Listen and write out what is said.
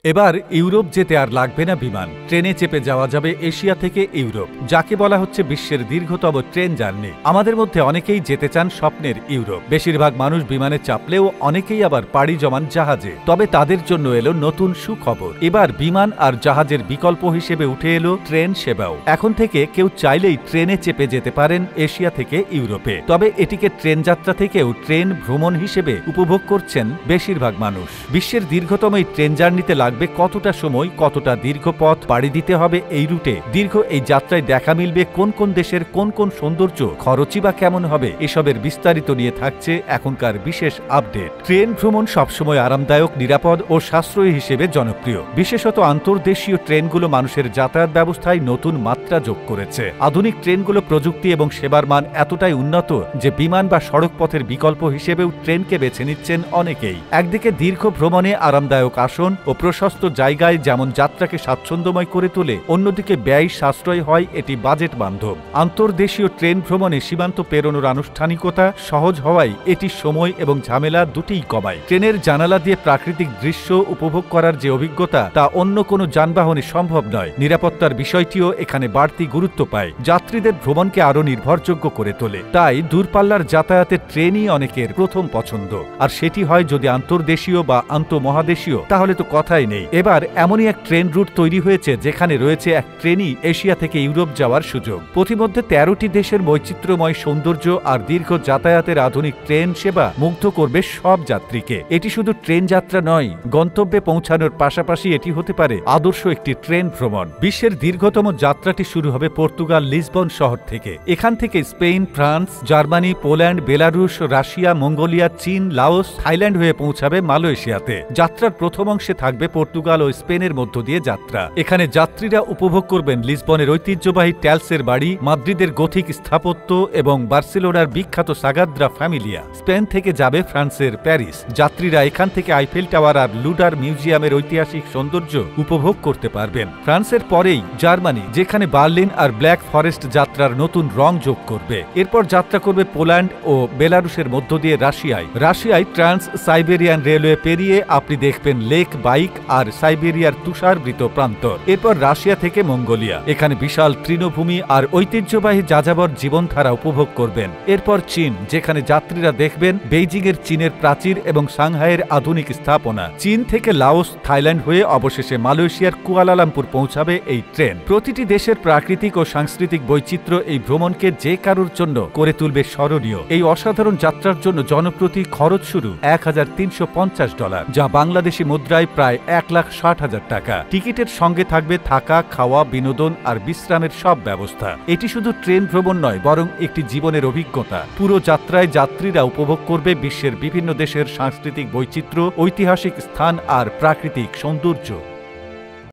এবার ইউরোপ যেতে আর লাগবে না বিমান, ট্রেনে চেপে যাওয়া যাবে এশিয়া থেকে ইউরোপ, যাকে বলা হচ্ছে বিশ্বের দীর্ঘতম ট্রেন জার্নি। আমাদের মধ্যে অনেকেই যেতে চান স্বপ্নের ইউরোপ। বেশিরভাগ মানুষ বিমানে চাপলেও অনেকেই আবার পাড়ি জমান জাহাজে। তবে তাদের জন্য এলো নতুন সুখবর। এবার বিমান আর জাহাজের বিকল্প হিসেবে উঠে এলো ট্রেন সেবাও। এখন থেকে কেউ চাইলেই ট্রেনে চেপে যেতে পারেন এশিয়া থেকে ইউরোপে। তবে এটিকে ট্রেন যাত্রা থেকেও ট্রেন ভ্রমণ হিসেবে উপভোগ করছেন বেশিরভাগ মানুষ। বিশ্বের দীর্ঘতম এই ট্রেন জার্নিতে লাগবে কতটা সময়, কতটা দীর্ঘ পথ পাড়ি দিতে হবে এই রুটে, দীর্ঘ এই যাত্রায় দেখা মিলবে কোন কোন দেশের কোন কোন সৌন্দর্য, খরচই বা কেমন হবে, এসবের বিস্তারিত নিয়ে থাকছে এখনকার বিশেষ আপডেট। ট্রেন ভ্রমণ সবসময় আরামদায়ক, নিরাপদ ও সাশ্রয়ী হিসেবে জনপ্রিয়। বিশেষত আন্তর্দেশীয় ট্রেনগুলো মানুষের যাতায়াত ব্যবস্থায় নতুন মাত্রা যোগ করেছে। আধুনিক ট্রেনগুলো প্রযুক্তি এবং সেবার মান এতটাই উন্নত যে বিমান বা সড়ক পথের বিকল্প হিসেবেও ট্রেনকে বেছে নিচ্ছেন অনেকেই। একদিকে দীর্ঘ ভ্রমণে আরামদায়ক আসন ও প্রশস্ত জায়গায় যেমন যাত্রাকে স্বাচ্ছন্দ্যময় করে তোলে, অন্যদিকে ব্যয় সাশ্রয় হয় এটি বাজেট বান্ধব। আন্তর্দেশীয় ট্রেন ভ্রমণে সীমান্ত পেরোনোর আনুষ্ঠানিকতা সহজ হওয়ায় এটি সময় এবং ঝামেলা দুটিই কমায়। ট্রেনের জানালা দিয়ে প্রাকৃতিক দৃশ্য উপভোগ করার যে অভিজ্ঞতা তা অন্য কোনো যানবাহনে সম্ভব নয়। নিরাপত্তার বিষয়টিও এখানে বাড়তি গুরুত্ব পায়, যাত্রীদের ভ্রমণকে আরও নির্ভরযোগ্য করে তোলে। তাই দূরপাল্লার যাতায়াতে ট্রেনই অনেকের প্রথম পছন্দ। আর সেটি হয় যদি আন্তর্দেশীয় বা আন্তঃমহাদেশীয়, তাহলে তো কথাই নেই। এবার এমনই এক ট্রেন রুট তৈরি হয়েছে যেখানে রয়েছে এক ট্রেনই এশিয়া থেকে ইউরোপ যাওয়ার সুযোগ। প্রতিমধ্যে ১৩টি দেশের বৈচিত্র্যময় সৌন্দর্য আর দীর্ঘ যাতায়াতের আধুনিক ট্রেন সেবা মুগ্ধ করবে সব যাত্রীকে। এটি শুধু ট্রেন যাত্রা নয়, গন্তব্যে পৌঁছানোর পাশাপাশি এটি হতে পারে আদর্শ একটি ট্রেন ভ্রমণ। বিশ্বের দীর্ঘতম যাত্রাটি শুরু হবে পর্তুগাল লিসবন শহর থেকে। এখান থেকে Spain, France, Germany, Poland, Belarus, Russia, Mongolia, চীন, লাওস, থাইল্যান্ড হয়ে পৌঁছাবে মালয়েশিয়াতে। যাত্রার প্রথম অংশে থাকবে পর্তুগাল ও স্পেনের মধ্য দিয়ে যাত্রা। এখানে যাত্রীরা উপভোগ করবেন লিসবনের ঐতিহ্যবাহী ট্যালসের বাড়ি, মাদ্রিদের গথিক স্থাপত্য এবং বার্সেলোনার বিখ্যাত সাগাদ্রা ফ্যামিলিয়া। স্পেন থেকে যাবে ফ্রান্সের প্যারিস। যাত্রীরা এখান থেকে আইফেল টাওয়ার আর লুডার মিউজিয়ামের ঐতিহাসিক সৌন্দর্য উপভোগ করতে পারবেন। ফ্রান্সের পরেই জার্মানি, যেখানে বার্লিন আর ব্ল্যাক ফরেস্ট যাত্রার নতুন রং যোগ করবে। এরপর যাত্রা করবে পোল্যান্ড ও বেলারুশের মধ্য দিয়ে রাশিয়ায় ট্রান্স সাইবেরিয়ান রেলওয়ে পেরিয়ে আপনি দেখবেন লেক বাইক আর সাইবেরিয়ার তুষারবৃত প্রান্তর। এরপর রাশিয়া থেকে মঙ্গোলিয়া, এখানে বিশাল তৃণভূমি আর ঐতিহ্যবাহী যাযাবর জীবনধারা উপভোগ করবেন। এরপর চীন, যেখানে যাত্রীরা দেখবেন বেইজিং এর চীনের প্রাচীর এবং সাংহাইয়ের আধুনিক স্থাপনা। চীন থেকে লাওস, থাইল্যান্ড হয়ে অবশেষে মালয়েশিয়ার কুয়ালালামপুর পৌঁছাবে এই ট্রেন। প্রতিটি দেশের প্রাকৃতিক ও সাংস্কৃতিক বৈচিত্র্য এই ভ্রমণকে যে কারোর জন্য করে তুলবে স্মরণীয়। এই অসাধারণ যাত্রার জন্য জনপ্রতি খরচ শুরু $১,৩৫০, যা বাংলাদেশি মুদ্রায় প্রায় ১,৬০,০০০ টাকা। টিকিটের সঙ্গে থাকবে থাকা, খাওয়া, বিনোদন আর বিশ্রামের সব ব্যবস্থা। এটি শুধু ট্রেন ভ্রমণ নয়, বরং একটি জীবনের অভিজ্ঞতা। পুরো যাত্রায় যাত্রীরা উপভোগ করবে বিশ্বের বিভিন্ন দেশের সাংস্কৃতিক বৈচিত্র্য, ঐতিহাসিক স্থান আর প্রাকৃতিক সৌন্দর্য।